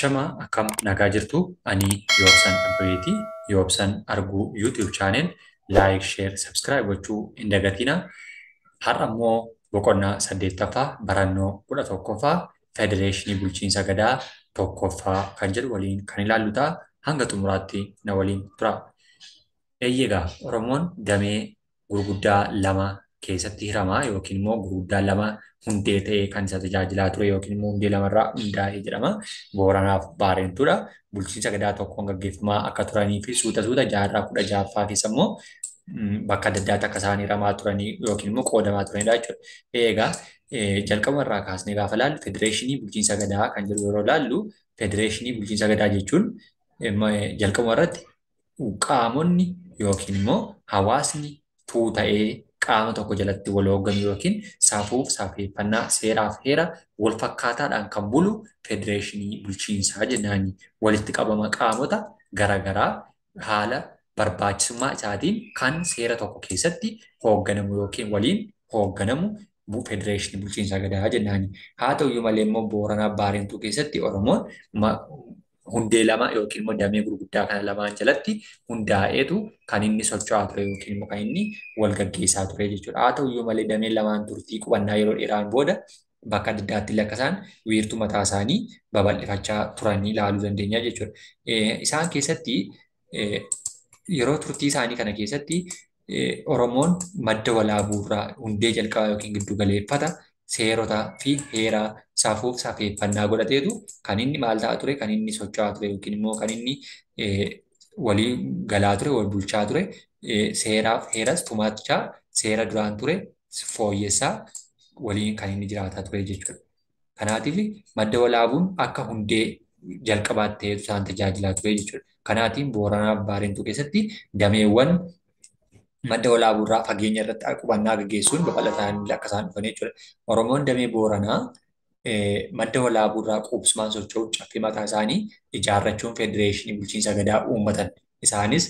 Ashama akkam nagaa jirtu ani Yoobsan Abbeeti. Yoobsan arguu YouTube channel like, share, subscribe gochuu hin dagatina. Har'a immoo boqonnaa 8ffaa barannoo 11ffaa Federeeshinii Bulchiinsa Gadaa tokkoffaa kan jedhu waliin kan ilaallu ta'a. Hanga xumuraatti na waliin tura. Eeyyegaa Oromoon damee gurguddaa lama keessatti hirama yookiin immoo gurguddaa lama hundee ta'ee kan isa tajaajilaa ture yookiin immoo hundee lamarraa hundaa'ee jedhama. Booranaaf Baarentudha. Bulchiinsa Gadaa tokkoon gaggeeffamaa akka turanii fi suuta jaarraa 16ffaa keessa immoo bakka adda addaatti akka isaan hiramaa turanii yookiin immoo qoodamaa turanidha jechuudha. Eegaa jalqaba irraa kaasnee gaafa ilaallu Federeeshinii Bulchiinsa Gadaa kan jedhu yeroo ilaallu Federeeshinii Bulchiinsa Gadaa jechuun jalqaba irratti qaamonni yookiin immoo hawaasni tuuta'ee qaama tokko jalatti wal hoogganu yookiin safuuf safeeffannaa seeraaf heera wal fakkaataadhaan kan bulu Federeeshinii Bulchiinsaa jennaani. Walitti qabama qaamota garaagaraa haala barbaachisummaa isaatiin kan seera tokko keessatti hoogganamu yookiin waliin hoogganamu Federeeshinii Bulchiinsa Gadaa jennaani. Haa ta'uyyuu malee immoo Booranaa Baarentuu keessatti Oromoon hundee lama yookiin immoo damee gurguddaa kana lamaan jalatti hundaa'eetu kan inni socho'aa ture yookiin immoo kan inni wal gaggeessaa ture jechuudha. Haa ta'uyyuu malee dameen lamaan turtii qubannaa yeroo dheeraan booda bakka adda addaatti lakkasaan wiirtuu mataa isaanii babal'ifachaa turanii ilaaluu dandeenya jechuudha. Isaan keessatti yeroo turtii isaanii kana keessatti Oromoon madda walaabuurraa hundee jalqabaa yookiin giddu galeeffata seerotaa fi heeraa safuuf safeeffannaa godhateetu kan inni maal ta'a ture kan inni socho'aa ture yookiin immoo kan inni walii galaa ture wal bulchaa ture seeraaf heeras tumaachaa seera duraan ture fooyyessaa waliin kan inni jiraataa ture jechuudha. Kanaatiif madda walaabuun akka hundee jalqabaatti ta'etu isaan tajaajilaa ture jechuudha. Kanaatiin Booranaa Baarentuu keessatti dameewwan madda walaabuurraa fageenya irratti qubannaa gaggeessuun babal'ataan akka isaan dhufan jechuudha. Oromoon damee Booranaa madda walaabuurraa quubsumaan socho'u caffee mataa isaanii ijaarrachuun Federeeshinii Bulchiinsa Gadaa uummatan. Isaanis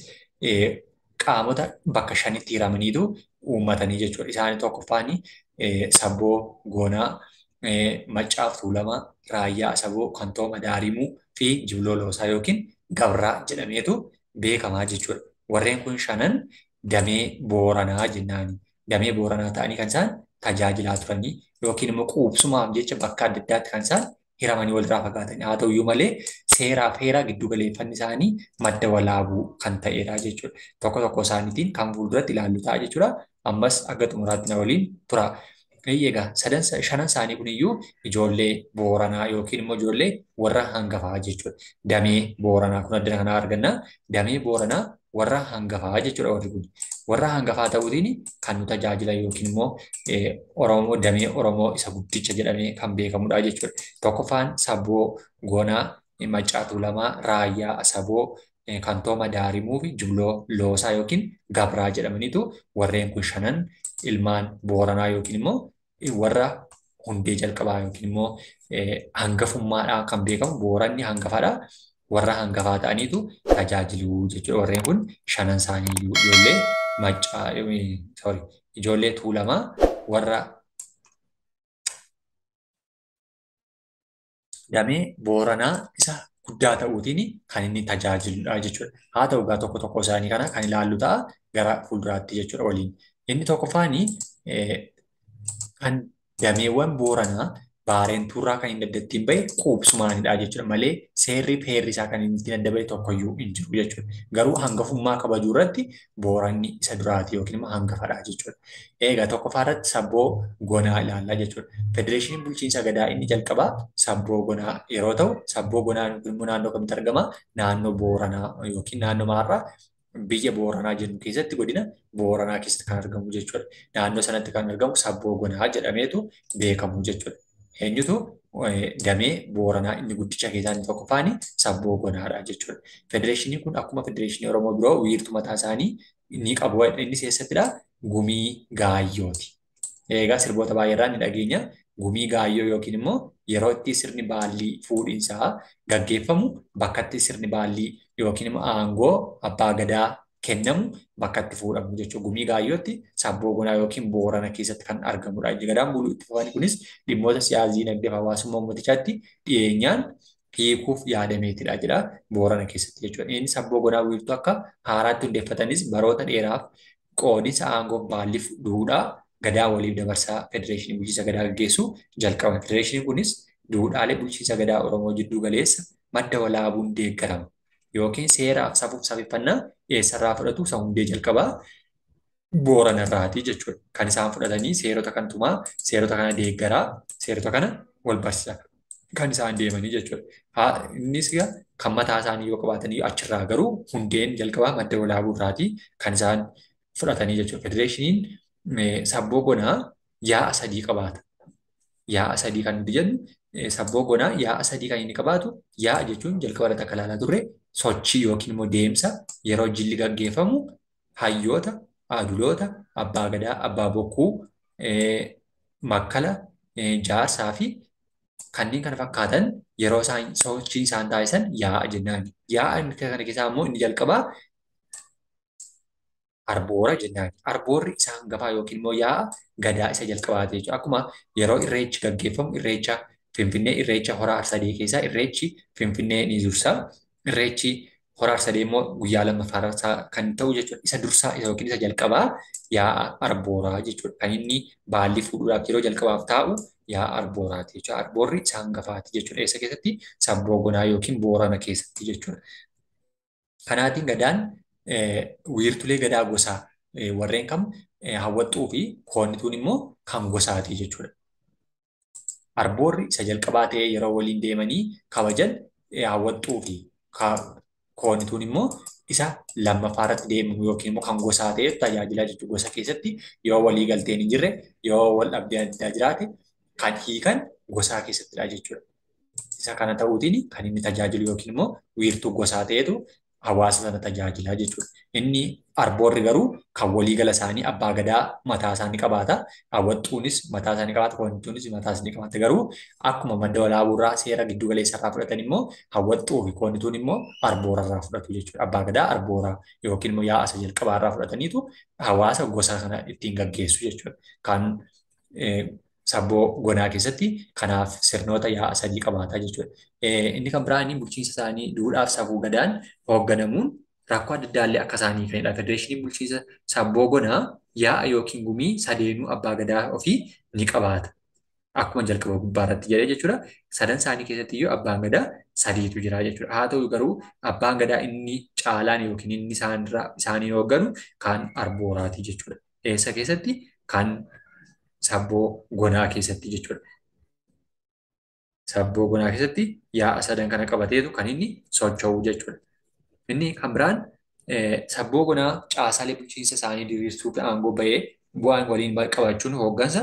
qaamota bakka shanitti hiramaniitu uummatanii jechuudha. Isaan tokkoffaan Sabboo, Goonaa, Maccaaf Tuulamaa, Raayyaa Asaboo, Kantooma Daarimuu fi Jibloo Loosaa yookiin Gabraa jedhameetu beekamaa jechuudha. Warreen kun shanan damee Booranaa jennaani. Damee Booranaa ta'anii kan isaan tajaajilaa turanii yookiin immoo quubsumaaf jecha bakka adda addaatti kan isaan hiramanii walirraa fagaatanii. Haa ta'uyyuu malee seeraaf heeraa giddu galeeffanni isaanii madda walaabuu kan ta'edha jechuudha. Tokko tokko isaaniitiin kan fuulduratti ilaallu ta'a jechuudha. Ammas akka xumuraatti na waliin tura. Egaa shanan isaanii kuniyyuu ijoollee Booranaa yookiin immoo ijoollee warra hangafaa jechuudha. Damee Booranaa kun adda kanaa arganna. Damee Booranaa warra hangafaa jechuudha warri kun. Warra hangafaa ta'uutiin kan nu tajaajilan yookiin immoo Oromoo damee Oromoo isa guddicha jedhamee kan beekamudha jechuudha. Tokkoffaan Sabboo, Goonaa, Maccaa Tuulamaa, Raayyaa Asaboo, Kantooma Daarimuu fi Jibloo Loosaa yookiin Gabraa jedhamaniitu warreen kun shanan ilmaan Booranaa yookiin immoo warra hundee jalqabaa yookiin immoo hangafummaadhaan kan beekamu Booranni hangafaadha. Warra hangafaa ta'aniitu tajaajilu jechuudha. Warreen kun shanan isaanii ijoollee Maccaa ijoollee Tuulamaa warra damee Booranaa isa guddaa ta'uutiin kan inni tajaajiludha jechuudha. Haa ta'u egaa tokko tokko isaanii kana kan ilaallu ta'a gara fuulduraatti jechuudha waliin. Inni tokkoffaan kan dameewwan Booranaa Baarentuurraa kan inni adda ittiin bahe quubsumaanidha jechuudha malee seerri fi heerri isaa kan inni ittiin adda bahe tokkoyyuu hin jiru jechuudha. Garuu hangafummaa kabajuu irratti Booranni isa duraati yookiin immoo hangafadha jechuudha. Egaa tokkoffaa irratti Sabboo Gonaa ilaallaa jechuudha. Federeeshiniin Bulchiinsa Gadaa inni jalqabaa Sabboo Gonaa yeroo ta'u Sabboo Gonaan immoo naannoo kamitti argama? Naannoo Booranaa yookiin naannoo Maarraa biyya Booranaa jennu keessatti godina Booranaa keessatti kan argamu jechuudha. Naannoo sanatti kan argamu Sabboo Gonaa jedhameetu beekamu jechuudha. Eenyutu damee Booranaa inni guddicha keessaa inni tokkoffaan Sabboo Gonaadha jechuudha. Federeeshiniin kun akkuma Federeeshinii Oromoo biroo wiirtuu mataa isaanii ni qabu. Inni eessattidha? Gumii Gaayyooti. Egaa sirboota baay'eerraa ni dhageenya. Gumii Gaayyoo yookiin immoo yeroo itti sirni baallii fuudhinsaa gaggeeffamu bakka itti sirni baallii yookiin immoo aangoo abbaa gadaa kennamu bakka itti fuudhamu jechuudha. Gumii Gaayyootti Sabboo Gonaa yookiin Boorana keessatti kan argamudha. Gadaan buluu itti fufanii kunis dhimmoota siyaasii, dinagdee fi hawaasummaa uummatichaatti dhiyeenyaan hiikuuf yaadameetidha jedha Boorana keessatti jechuudha. Inni sabboo gonaa wiirtuu akka haaraatti hundeeffatanis baroota dheeraaf qoodinsa aangoo baallii duudhaa gadaa waliif dabarsaa federeeshinii bulchiinsa gadaa gaggeessu jalqaba. Federeeshiniin kunis duudhaalee bulchiinsa gadaa Oromoo jidduu galeessa madda walaabuun deeggarama. Yookiin seeraaf safuuf safeeffannaa eessarraa fudhatu isa hundee jalqabaa Boorana irraati jechuudha. Kan isaan fudhatanii seerota kan tumaa, seerota kana deeggaraa, seerota kana wal barsiisaa kan isaan deemanii jechuudha. Innis kan mataa isaanii yoo qabaatanii achirraa garuu hundeen jalqabaa madda walaabuu irraati kan isaan fudhatanii jechuudha. Federeeshiniin sabboo gonaa yaa'a sadii qabaata. Yaa'a sadii kan nuti jennu sabboo gonaa yaa'a sadii kan inni qabaatu yaa'a jechuun jalqaba irratti akka ilaalaa turre sochii yookiin immoo deemsa yeroo jilli gaggeeffamu hayyoota, aduloota, abbaa gadaa, abbaa bokkuu, makkala, jaarsaa fi kanneen kana fakkaatan yeroo isaan sochii isaan taasisan yaa'a jennaan. Yaa'a kana keessaa immoo inni jalqabaa arboora jennaan. Arboorri isa hangafaa yookiin immoo yaa'a gadaa isa jalqabaati jechuudha. Akkuma yeroo irreechi gaggeeffamu irreecha Finfinnee irreecha hora arsadee keessaa irreechi Finfinnee ni dursa. Irreechi hora arsadee immoo guyyaa lammaffaa kan ta'u jechuudha. Isa dursaa isa yookiin isa jalqabaa yaa'a arbooraa jechuudha. Kan inni baallii fuudhuudhaaf yeroo jalqabaaf taa'u yaa'a arbooraati jechuudha. Arboorri isa hangafaati jechuudha. Eessa keessatti? Sabboo gonaa yookiin Boorana keessatti jechuudha. Kanaatiin gadaan wiirtulee gadaa gosaa warreen kam hawwaxxuu fi koonnituun immoo kan gosaati jechuudha. Arboorri isa jalqabaa ta'ee yeroo waliin deemanii kabajan hawwaxxuu fi koonnituun immoo isa lammaffaa irratti deemu yookiin immoo kan gosaa ta'e tajaajilaa jechuudha. Gosa keessatti yoo walii galteen hin jirre yoo wal dhabdee addaa jiraate kan hiikan gosaa keessattidha jechuudha. Isa kana ta'uutiin kan inni tajaajilu yookiin immoo wiirtuu gosaa ta'etu hawaasa sana tajaajilaa jechuudha. Inni arboorri garuu kan waliigala isaanii abbaa gadaa mataa isaanii qabaata. Hawwaxxuunis mataa isaanii qabaata. Koonnituunis mataa isaanii qabaata. Garuu akkuma madda walaabuurraa seera giddu galeessarraa fudhatan immoo hawwaxxuu fi koonnituun immoo arboorarraa fudhatu jechuudha. Abbaa gadaa arbooraa yookiin immoo yaa'a isa jalqabaarraa fudhataniitu hawaasa gosa kana ittiin gaggeessu jechuudha. Kan sabboo gonaa keessatti kanaaf sirnoota yaa'a sadii qabaata jechuudha. Inni kan biraan bulchiinsa isaanii duudhaaf safuu gadaan hoogganamuun rakkoo adda addaallee akka isaanii fedha. Federeeshiniin bulchiinsa sabboo gonaa yaa'a yookiin gumii sadeenuu abbaa gadaa ofii ni qabaata. Akkuma jalqaba gubbaa irratti jedhee jechuudha. Sadan isaanii keessatti iyyuu abbaan gadaa sadiitu jira jechuudha. Haa ta'u garuu abbaan gadaa inni caalaan yookiin inni isaanii hoogganu kan arbooraati jechuudha. Eessa keessatti? Kan sabboo gonaa keessatti jechuudha. Sabboo gonaa keessatti yaa'a sadan kana qabateetu kan inni socho'u jechuudha. Inni kan biraan sabboo gonaa caasaalee bulchiinsa isaanii diriirsuu fi aangoo bahee bu'aan waliin qabachuun hooggansa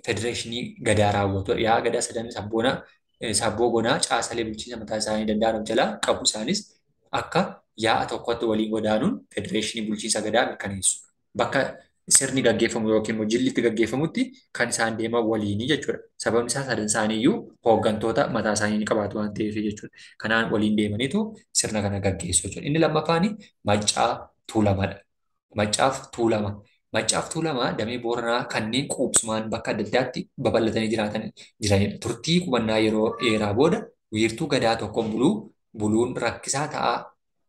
federeeshinii gadaa raawwatu. Yaa'a gadaa sadan sabboo gonaa caasaalee bulchiinsa mataa isaanii danda'an jalaa qabu isaanis akka yaa'a tokkotti waliin godaanuun federeeshinii bulchiinsa gadaa mirkaneessu. Bakka sirni gaggeeffamu yookiin immoo jilli itti gaggeeffamutti kan isaan deeman waliini jechuudha. Sababni isaa sadan isaanii iyyuu hooggantoota mataa isaanii ni qabaatu waan ta'eef jechuudha. Kanaan waliin deemaniitu sirna kana gaggeessu jechuudha. Inni lammaffaan maccaa tuulamadha. Maccaaf tuulama. Maccaaf tuulama damee Booranaa kanneen quubsumaan bakka adda addaatti babal'atanii jiranidha. Turtii qubannaa yeroo dheeraa booda wiirtuu gadaa tokkoon buluun rakkisaa ta'aa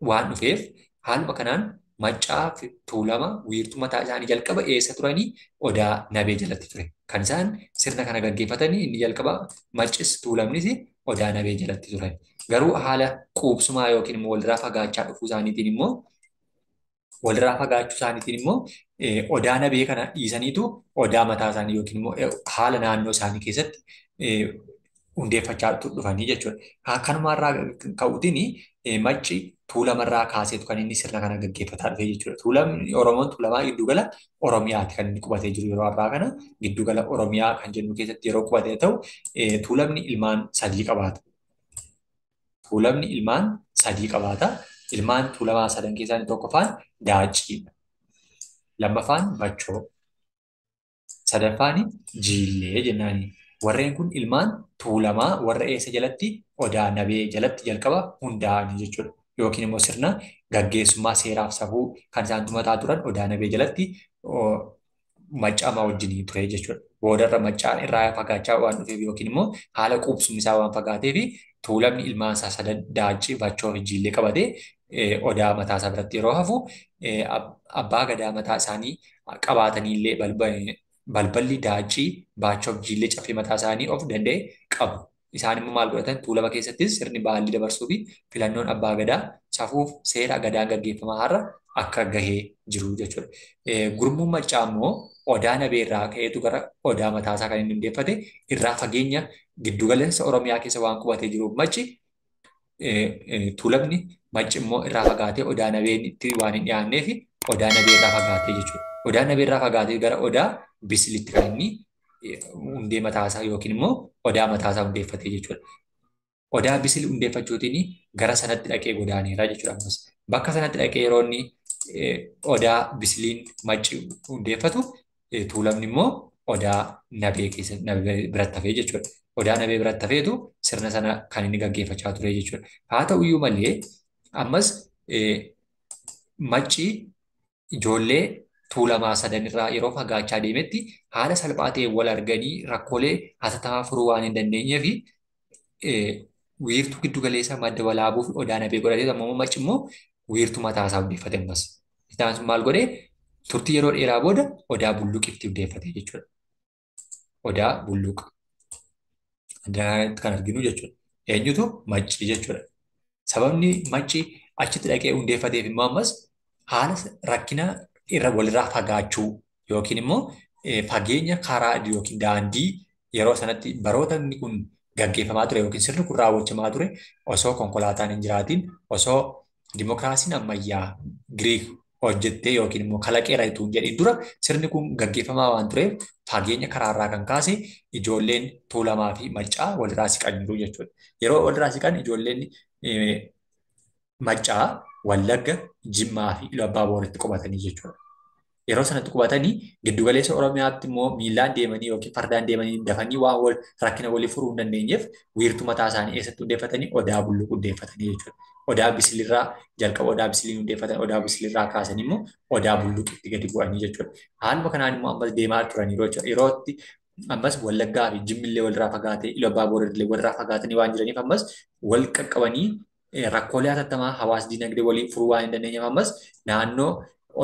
waan dhufeef haaluma kanaan maccaa fi tuulama wiirtuu mataa isaanii jalqaba eessa turanii odaa nabee jalatti ture. Kan isaan sirna kana gaggeeffatanii inni jalqaba maccis tuulamnis odaa nabee jalatti turan. Garuu haala quubsumaa yookiin immoo walirraa fagaachaa dhufuu isaaniitiin immoo odaa nabee kana dhiisaniitu odaa mataa isaanii yookiin immoo haala naannoo isaanii keessatti hundeeffachaa dhufanii jechuudha. Kanumarraa ka'uutiin macci tuulamarraa kaaseetu kan inni sirna kana gaggeeffataa dhufe jechuudha. Tuulamni Oromoon tuulamaa giddugala Oromiyaati kan inni qubatee jiru yeroo ammaa kana giddugala Oromiyaa kan jennu keessatti yeroo qubatee ta'u tuulamni ilmaan sadii qabaata. Tuulamni ilmaan sadii qabaata. Ilmaan tuulamaa sadan keessaa inni tokkoffaan Daacciidha. Lammaffaan Bachoo. Sadaffaan Jiillee jennaani. Warreen kun ilmaan tuulamaa warra eessa jalatti odaa nabee jalatti jalqaba hundaa'anii jechuudha. Yookiin immoo sirna gaggeessummaa seeraaf safuu kan isaan tumataa turan odaa nabee jalatti maccaamaa wajjin ture jechuudha. Boodarra maccaan irraa fagaachaa waan dhufeef yookiin immoo haala quubsummisaa waan fagaateef Tuulamni ilmaan isaa sadan Daacii, Bachoo fi Jiillee qabatee odaa mataa isaa biratti yeroo hafu abbaa gadaa mataa isaanii qabaataniillee balballi Daacii, Bachoo fi Jiillee caffee mataa isaanii of danda'e qabu. Isaan immoo maal godhatan tuulama keessattis sirni baallii dabarsuu fi filannoon abbaa gadaa safuuf seera gadaan gaggeeffamaa har'a akka gahee jiru jechuudha. Gurmuun maccaa immoo odaa nabee irraa ka'eetu gara odaa mataasaa kan inni hundeeffate irraa fageenya giddugaleessa Oromiyaa keessa waan qubatee jiruuf machi tuulamni macci immoo irraa fagaatee odaa nabeetti waan hin dhiyaannee fi odaa nabee irraa fagaatee jechuudha. Odaa nabee irraa fagaatee gara odaa bisilitti kan inni hundee mataasaa yookiin immoo odaa mataasaa hundeeffatee jechuudha. Odaa bisil hundeeffachuutiin gara sanatti dhaqee godaaneera jechuudha. Ammas bakka sanatti dhaqee yeroo inni odaa bisiliin macci hundeeffatu tuulamni immoo odaa nabee keessa biratti hafee jechuudha. Odaa nabee biratti hafeetu sirna sana kan inni gaggeeffachaa ture jechuudha. Haa ta'uyyuu malee ammas macci ijoollee tuulamaa sadan irraa yeroo fagaachaa deemetti haala salphaa ta'een wal arganii rakkoolee hatattamaa furuu waan hin dandeenyee fi wiirtuu giddu galeessaa madda walaabuu fi odaa nabee godhatee ammoo macci immoo wiirtuu mataasaa hundeeffate ammas. Isaan sun maal godhee turtii yeroo dheeraa booda odaa bulluqitti hundeeffate jechuudha. Odaa bulluq kan arginu jechuudha. Eenyutu macci jechuudha. Sababni macci achitti dhaqee hundeeffateef immoo ammas haala rakkina irra walirraa fagaachuu yookiin immoo fageenya karaa yookiin daandii yeroo sanatti baroota inni kun gaggeeffamaa ture yookiin sirni kun raawwachamaa ture osoo konkolaataan hin jiraatiin osoo dimokiraasiin ammayyaa Giriik hojjettee yookiin immoo kalaqeera utuu hin jedhin dura sirni kun gaggeeffamaa waan tureef fageenya karaarraa kan kaase ijoolleen tuulamaa fi maccaa walirraa siqan jiru jechuudha. Yeroo walirraa siqan ijoolleen maccaa Wallagga, Jimmaa fi Iluu Abbaa Booritti qubatanii jechuudha. Yeroo sanatti qubatanii giddugaleessa Oromiyaatti immoo miilaan deemanii yookiin fardaan deemanii dafanii waan rakkina walii furuu hin dandeenyeef wiirtuu mataa isaanii eessatti hundeeffatanii odaa bulluq hundeeffatanii jechuudha. Odaa bisilirraa jalqaba odaa bisilii hundeeffatan odaa bisilirraa kaasan immoo odaa bulluqitti gadi bu'anii jechuudha. Haaluma kanaan immoo ammas deemaa turaniiru jechuudha. Yerootti ammas Wallaggaa fi Jimmillee walirraa fagaatee Iluu Abbaa Boorillee walirraa fagaatanii waan jiraniif ammas wal qaqqabanii rakkoolee hatattamaa hawaas dinagdee waliin furuu waan hin dandeenyeef ammas naannoo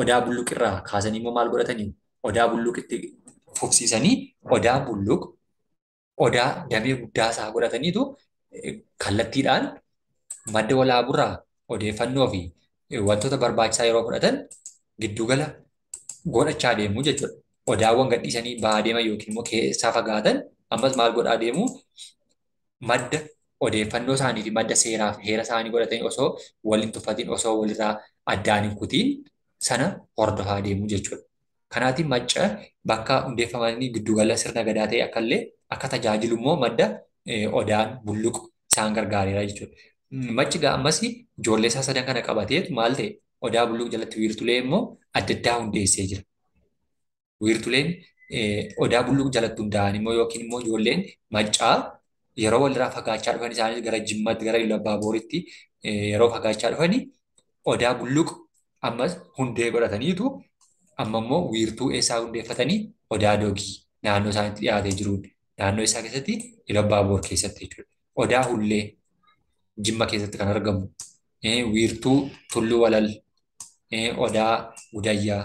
odaa bulluqirraa kaasanii immoo maal godhatanii odaa bulluqitti fufsiisanii odaa bulluq odaa damee guddaa isaa godhataniitu kallattiidhaan madda walaaburraa odeeffannoo fi wantoota barbaachisaa yeroo fudhatan giddugala godhachaa deemu jechuudha. Odaawwan gadhiisanii bahaa deeman yookiin immoo keessaa fagaatan ammas maal godhaa deemu madda odeeffannoo isaanii fi madda seeraa fi heera isaanii godhatanii osoo waliin tuffatiin osoo walirraa addaan hin kutiin sana hordofaa deemu jechuudha. Kanaatiin macca bakka hundeeffamanii giddugala sirna gadaa ta'e akka tajaajilu immoo madda odaan bulluq isaan gargaareera jechuudha. Macci ammas ijoollee isaa sadan kana qabateetu maal ta'e odaa bulluq jalatti wiirtulee immoo adda addaa hundeessee jira. Wiirtuleen odaa bulluq jalatti hundaa'an immoo yookiin immoo ijoolleen maccaa yeroo walirraa fagaachaa dhufan isaanis gara Jimmaatti gara Iluu Abbaa Booritti yeroo fagaachaa dhufanii odaa bulluq ammas hundee godhataniitu amma immoo wiirtuu eessaa hundeeffatanii odaa doogii naannoo isaanitti dhiyaatee jiruun naannoo isaa keessatti Iluu Abbaa Boor keessatti jechuudha. Odaa hullee Jimma keessatti kan argamu wiirtuu Tulluu Walal odaa Gudayyaa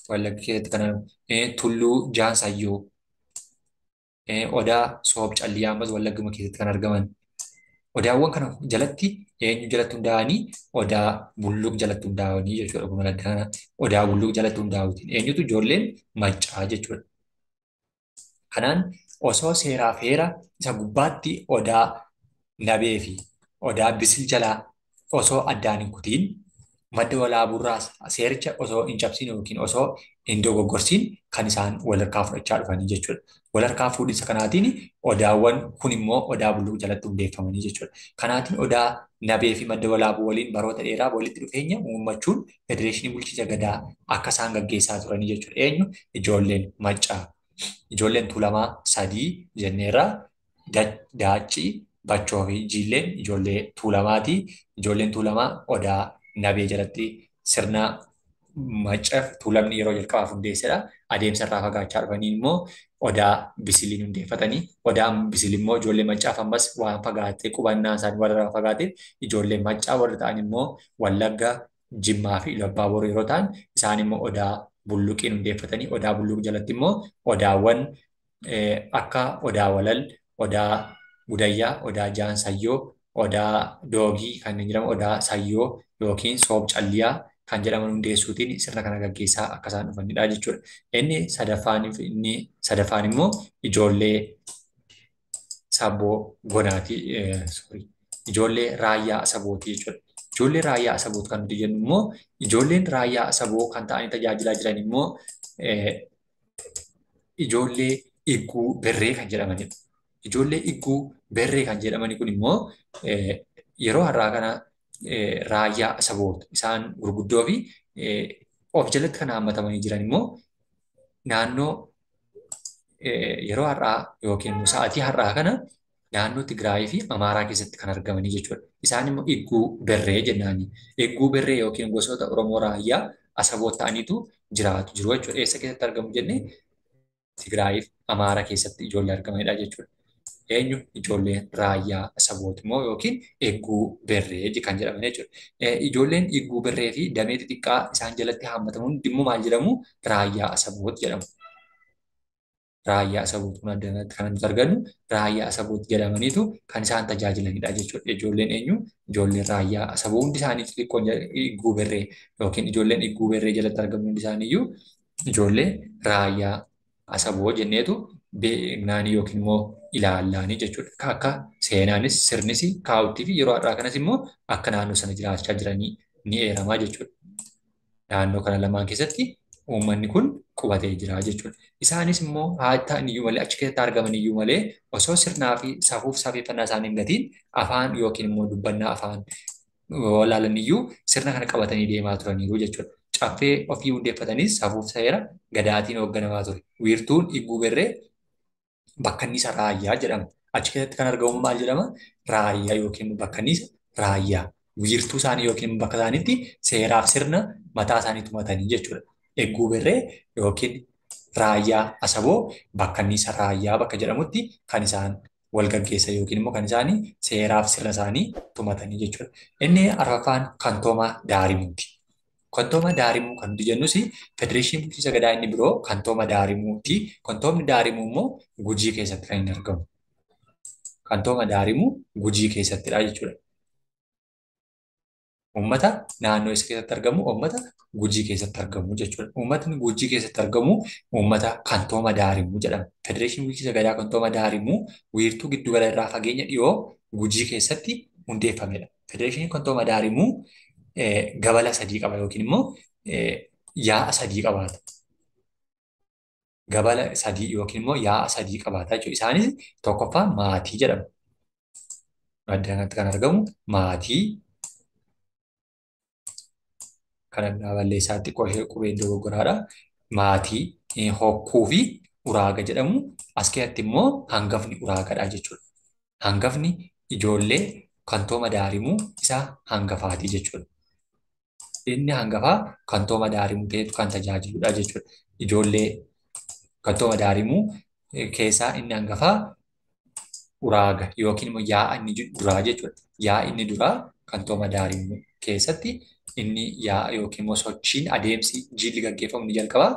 Wallagga keessatti kan argamu Tulluu Jaansayyoo odaa Soob Calliyaa ammas Wallagguma keessatti kan argaman. Odaawwan kana jalatti eenyu jalatti hundaa'anii odaa bulluq jalatti hundaa'anii jechuudha. Kun adda odaa bulluq jalatti hundaa'uutiin eenyutu ijoolleen maccaa jechuudha. Kanaan osoo seeraa fi heera isa gubbaatti odaa nabee fi odaa bisil jalaa osoo addaan hin kutiin madda walaaburraa seericha osoo hin cabsiin yookiin osoo hin dogoggorsiin kan isaan walharkaa fudhachaa dhufanii jechuudha. Walharkaa fuudhinsa kanaatiin odaawwan kun immoo odaa bulluq jalatti hundeeffamanii jechuudha. Kanaatiin odaa nabee fi madda walaabuu waliin baroota dheeraa walitti dhufeenya uummachuun federeeshinii bulchiinsa gadaa akka isaan gaggeessaa turanii jechuudha. Eenyu ijoolleen maccaa. Ijoolleen tuulamaa sadii jenneerraa Daacii, Bachoo fi Jiilleen ijoollee tuulamaati. Ijoolleen tuulamaa odaa nabee jalatti sirna maccaaf tuulamni yeroo jalqabaaf hundeessedha. adeemsa irraa fagaachaa dhufanii immoo odaa bisiliin hundeeffatanii odaan bisil immoo ijoollee maccaaf ammas waan fagaatee qubannaa isaanii warra fagaateef ijoollee maccaa warra ta'an immoo Wallagga, Jimmaa fi Iluu Abbaa Booroo yeroo ta'an isaan immoo odaa bulluqiin hundeeffatanii odaa bulluq jalatti immoo odaawwan akka odaa walal, odaa gudayyaa, odaa jaansayyoo, odaa doogii kanneen jedhamu odaa sayyoo yookiin soob calliyaa kan jedhaman hundeessuutiin sirna kana gaggeessaa akka isaan dhufanidha jechuudha. Inni sadaffaan immoo ijoollee saboo gonaati. Ijoollee raayyaa sabootii jechuudha. Ijoollee raayyaa saboot kan nuti jennu immoo ijoolleen raayyaa saboo kan ta'anii tajaajilaa jiran immoo ijoollee igguu berree kan jedhamanidha. Ijoollee igguu berree kan jedhamani kun immoo yeroo har'aa kana raayyaa saboota isaan gurguddoo fi of jalatti kan haammatamanii jiran immoo naannoo yeroo har'aa yookiin sa'aatii har'aa kana naannoo Tigraayii fi Amaaraa keessatti kan argamanii jechuudha. Isaan immoo igguu berree jennaani. Igguu berree yookiin gosoota Oromoo raayyaa asaboota ta'aniitu jiru jechuudha. Eessa keessatti argamu jennee Tigraayii fi Amaaraa keessatti ijoollee argamanidha jechuudha. Eenyu ijoolleen raayyaa saboota immoo yookiin igguu berree kan jedhaman jechuudha. Ijoolleen igguu berree fi damee xixiqqaa isaan jalatti haammatamuun immoo maal jedhamu? Raayyaa saboota jedhamu. Raayyaa saboota kun addanatti kan nuti argannu raayyaa saboota jedhamaniitu kan isaan tajaajilanidha jechuudha. Ijoolleen eenyu? Ijoolleen raayyaa saboo hundi isaanii xixiqqoon igguu berree yookiin ijoolleen igguu berree jalatti argamu hundi isaaniiyyuu ijoollee raayyaa saboo jenneetu beeknaanii yookiin immoo ilaallanii jechuudha. Akka seenaanis sirnis kaa'utti fi yeroo har'aa kanas immoo akka naannoo sana jiraachaa jiranii ni eeramaa jechuudha. Naannoo kana lamaan keessatti uummanni kun qubatee jira jechuudha. Isaanis immoo haa ta'an iyyuu malee achi keessatti argaman iyyuu malee osoo sirnaa fi safuuf safeeffannaa isaanii hin gatiin afaan yookiin immoo dubbannaa afaan walaalan iyyuu sirna kana qabatanii deemaa turaniiru jechuudha. Caffee ofii hundeeffatanis safuuf seera gadaatiin hoogganamaa ture. Wiirtuun igguu berree bakkanniisa raayyaa jedhama. Achi keessatti kan argamu maal jedhama? Raayyaa yookiin bakkanniisa raayyaa. Wiirtuu isaanii yookiin bakka isaaniitti seeraaf sirna mataa isaanii tumatanii jechuudha. Igguu berree yookiin raayyaa asaboo bakkanniisa raayyaa bakka jedhamutti kan isaan wal gaggeessan yookiin immoo kan isaanii seeraaf sirna isaanii tumatanii jechuudha. Inni arfaffaan kantoomaa daarimuuti. Kantooma daarimuu kan nuti jennus federeeshinii bulchiinsa gadaa inni biroo kantooma daarimuuti. Kantoomni daarimuu immoo Gujii keessatti kan inni argamu. Kantooma daarimuu Gujii keessattidha jechuudha. Uummata naannoo isa keessatti argamu uummata Gujii keessatti argamu jechuudha. Uummatni Gujii keessatti argamu uummata kantooma daarimuu jedhama. Federeeshinii bulchiinsa gadaa kantooma daarimuu wiirtuu giddugala irraa fageenya dhiyoo Gujii keessatti hundeeffamedha. Federeeshinii kantooma daarimuu gabala sadii qaba yookiin immoo yaa'a sadii qabaata. Gabala sadii yookiin immoo yaa'a sadii qabaata jechuudha. Isaanis tokkoffaa maatii jedhama. Adda kanatti kan argamu maatii kan balleessaa xiqqoo ishee qubeen dogoggoraadha. Maatii hokkuu fi uraaga jedhamu. As keessatti immoo hangafni uraagadha jechuudha. Hangafni ijoollee kantooma daarimuu isa hangafaati jechuudha. Inni hangafaa kantooma daarimuu ta'etu kan tajaajiludha jechuudha. Ijoollee kantooma daarimuu keessaa inni hangafaa uraaga yookiin immoo yaa'a inni duraa jechuudha. Yaa'a inni duraa kantooma daarimuu keessatti inni yaa'a yookiin immoo sochiin adeemsi jilli gaggeeffamu ni jalqabaa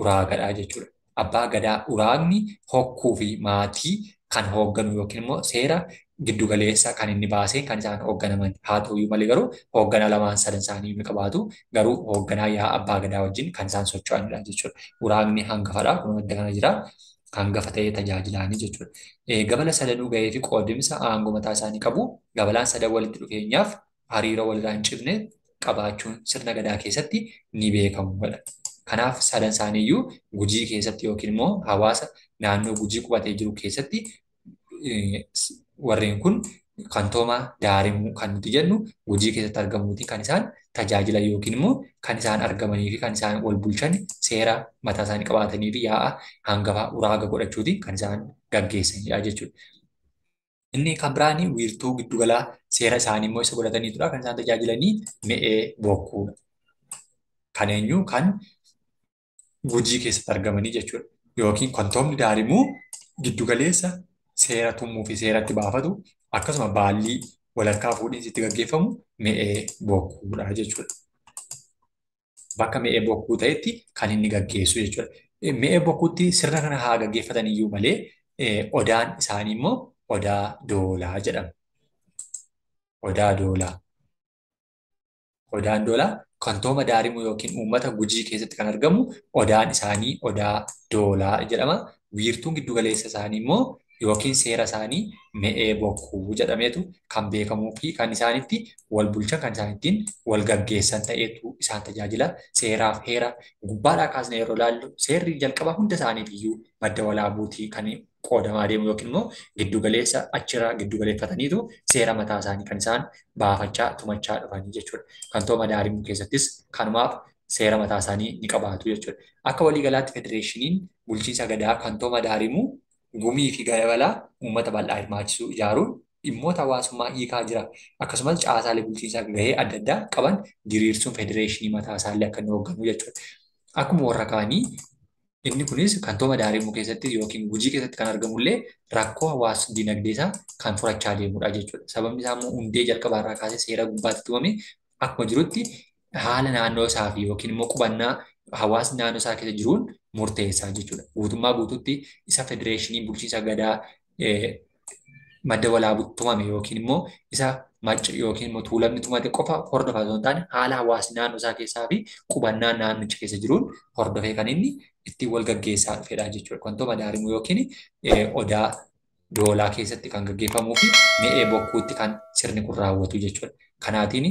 uraagadha jechuudha. Abbaa gadaa uraagni hokkuu fi maatii kan hoogganu yookiin immoo seera giddugaleessa kan inni baasee kan isaan hoogganaman haa ta'uyyuu malee garuu hoogganaa lamaan sadan isaanii ni qabaatu garuu hoogganaa yaa'a abbaa gadaa wajjin kan isaan socho'anidha jechuudha. Uraagni hangafadha kun madda kana jira hangafa ta'ee tajaajilanii jechuudha. Gabala sadanuu gahee fi qoodimsa aangoo mataa isaanii qabu. Gabalaan sadan walitti dhufeenyaaf hariiroo walirraa hin cibne qabaachuun sirna gadaa keessatti ni beekamu. Kanaaf sadan isaaniiyyuu Gujii keessatti yookiin immoo hawaasa naannoo Gujii qubatee jiru keessatti warreen kun kantooma daarimuu kan nuti jennu Gujii keessatti argamuutiin kan isaan tajaajilan yookiin immoo kan isaan argamanii fi kan isaan wal bulchan seera mataa isaanii qabaatanii fi yaa'a hangafa uraaga godhachuutiin kan isaan gaggeessanidha jechuudha. Inni kan biraanii wiirtuu giddugalaa seera isaanii immoo isa godhataniitudha kan isaan tajaajilanii mi'ee bokkuudha. Kan eenyu kan Gujii keessatti argamanii jechuudha. Yookiin kantoomni Daarimuu giddugaleessa seera tumuu fi seeratti baafatu akkasuma baallii walharkaa fuudhinsi itti gaggeeffamu mi'ee bokkuudha jechuudha. Bakka mi'ee bokkuu ta'etti kan inni gaggeessu jechuudha. Mi'ee bokkuutti sirna kana haa gaggeeffatan iyyuu malee odaan isaanii immoo odaa doolaa jedhama. Odaa doolaa. Odaan doolaa kantooma Daarimuu yookiin uummata Gujii keessatti kan argamu odaan isaanii odaa doolaa jedhama. Wiirtuun giddugaleessa isaanii immoo yookiin seera isaanii mi'ee bokkuu jedhameetu kan beekamuu fi kan isaanitti wal bulchan kan isaan ittiin wal gaggeessan ta'eetu isaan tajaajila. Seeraaf heera gubbaadhaa kaasnee yeroo ilaallu seerri jalqaba hunda isaaniif iyyuu madda walaabuutii kan qoodamaa deemu yookiin immoo giddugaleessa achirraa giddugaleeffataniitu seera mataa isaanii kan isaan baafachaa tumachaa dhufanii jechuudha. Kantooma Daarimuu keessattis kanumaaf seera mataa isaanii ni qabaatu jechuudha. Akka waliigalaatti federeeshiniin bulchiinsa gadaa kantooma Daarimuu gumii fi gabalaa uummata bal'aa hirmaachisuu ijaaruun dhimmoota hawaasummaa hiikaa jira. Akkasumas caasaalee bulchiinsaa gahee adda addaa qaban diriirsuun federeeshinii mataa isaallee akka inni hoogganu jechuudha. Akkuma warra kaanii inni kunis kantooma Daarimuu keessatti yookiin Gujii keessatti kan argamullee rakkoo hawaasa dinagdee isaa kan furachaa deemudha jechuudha. Sababni isaa immoo hundee jalqabaarraa kaasee seera gubbaatti tumame akkuma jirutti haala naannoo isaa fi yookiin immoo qubannaa hawaasni naannoo isaa keessa jiruun murteessaa jechuudha. Guutummaa guutuutti isa federeeshinii bulchiinsa gadaa madda walaabutti tumame yookiin immoo isa macca yookiin immoo tuulamni tumate qofa hordofaa osoo hin taane haala hawaasni naannoo isaa keessaa fi qubannaa naannicha keessa jiruun hordofee kan inni ittiin wal gaggeessaa dhufedha jechuudha. Kantooma Daarimuu yookiin odaa doolaa keessatti kan gaggeeffamuu fi mi'ee bokkuutti kan sirni kun raawwatu jechuudha. Kanaatiin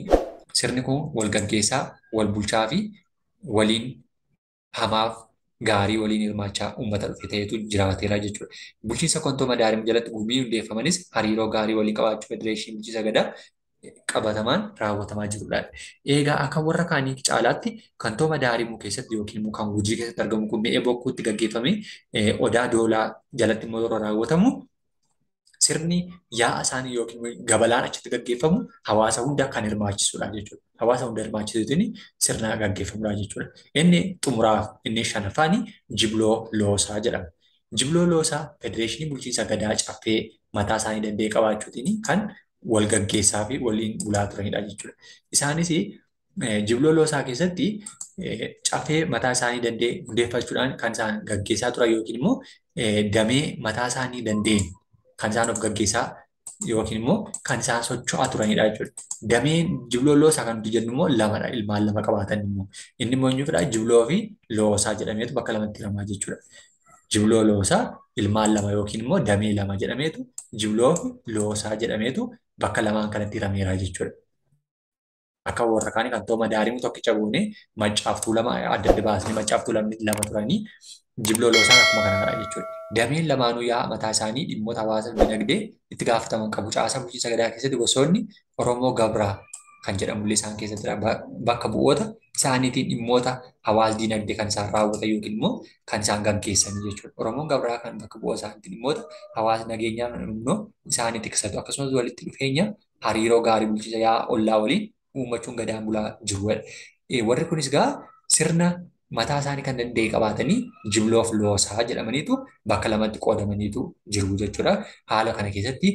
sirni kun wal gaggeessaa, wal bulchaa fi waliin hamaaf gaarii waliin hirmaachaa uummata dhufe ta'etu jiraateera jechuudha. Bulchiinsa kantooma Daarimuu jalatti gumii hundeeffamanis hariiroo gaarii waliin qabaachuu federeeshinii bulchiinsa gadaa qabatamaan raawwatamaa jirudha. Egaa akka warra kaanii caalaatti kantooma Daarimuu keessatti yookiin immoo kan Gujii keessatti argamu kun mi'ee bokkuutti gaggeeffamee odaa doolaa jalatti immoo yeroo raawwatamu sirni yaa'a isaanii yookiin gabalaan achitti gaggeeffamu hawaasa hunda kan hirmaachisudha jechuudha. Hawaasa hunda hirmaachisuutiin sirna gaggeeffamudha jechuudha. Inni xumuraaf inni shanaffaan jibloo loosaa jedhama. Jibloo loosaa federeeshinii bulchiinsa gadaa caffee mataa isaanii danda'e qabaachuutiin kan wal gaggeessaa fi waliin bulaa turanidha jechuudha. Isaanis jibloo loosaa keessatti caffee mataa isaanii danda'e hundeeffachuudhaan kan isaan gaggeessaa turan yookiin immoo damee mataa isaanii danda'een kan isaan of gaggeessaa yookiin immoo kan isaan socho'aa turanidha jechuudha. Dameen jibloo loosaa kan nuti jennu immoo lamadha. Ilmaan lama qabaatan immoo. Inni immoo eenyuufidha? Jibloo fi loosaa jedhameetu bakka lamatti hiramaa jechuudha. Jibloo loosaa ilmaan lama yookiin immoo damee lama jedhameetu jibloo fi loosaa jedhameetu bakka lamaan kanatti hirameera jechuudha. Akka warra kaanii kantooma Daarimuu tokkicha goonee maccaaftuu lama adda adda baasnee maccaaftuu lama turanii jibloo loosaan akkuma kanaadha jechuudha. Dameen lamaanuu yaa mataa isaanii dhimmoota hawaasa dinagdee itti gaafataman qabu. Caasaa bulchiinsa gadaa keessatti gosoonni Oromoo Gabraa kan jedhamullee isaan keessatti bakka bu'oota isaaniitiin dhimmoota hawaasa dinagdee kan isaan raawwatan yookiin immoo kan isaan gaggeessan jechuudha. Oromoon Gabraa kan bakka bu'oota isaaniitiin dhimmoota hawaasa nageenyaa naannoo isaanii tiksatu akkasumas walitti dhufeenya hariiroo gaarii bulchiinsa yaa ollaa waliin uummachuun gadaan bulaa jirudha. Warri kunis gaa sirna mataa isaanii kan danda'e qabaatanii jibloo fi loosaa jedhamaniitu bakka lamatti qoodamaniitu jiru jechuudha. Haala kana keessatti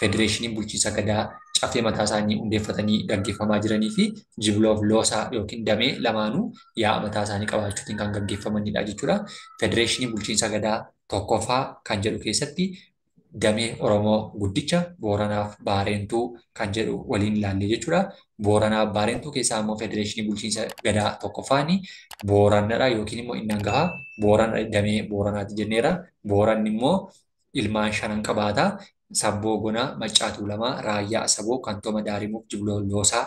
federeeshiniin bulchiinsa gadaa caffee mataa isaanii hundeeffatanii gaggeeffamaa jiranii fi jibloo fi loosaa yookiin damee lamaanuu yaa'a mataa isaanii qabaachuutiin kan gaggeeffamanidha jechuudha. Federeeshinii bulchiinsa gadaa tokkoffaa kan jedhu keessatti damee Oromoo guddicha Booranaaf Baarentuu kan jedhu waliin ilaalle jechuudha. Booranaaf Baarentuu keessaa immoo federeeshinii bulchiinsa gadaa tokkoffaani Booranadha yookiin immoo inni hangafaa Boorana damee Booranaati jenneera. Booranni immoo ilmaan shanan qabaata. Sabboo Gonaa, Maccaatuu Lamaa, Raayyaa Asaboo, Kantooma Daarimuuf, Jibloo Loosaa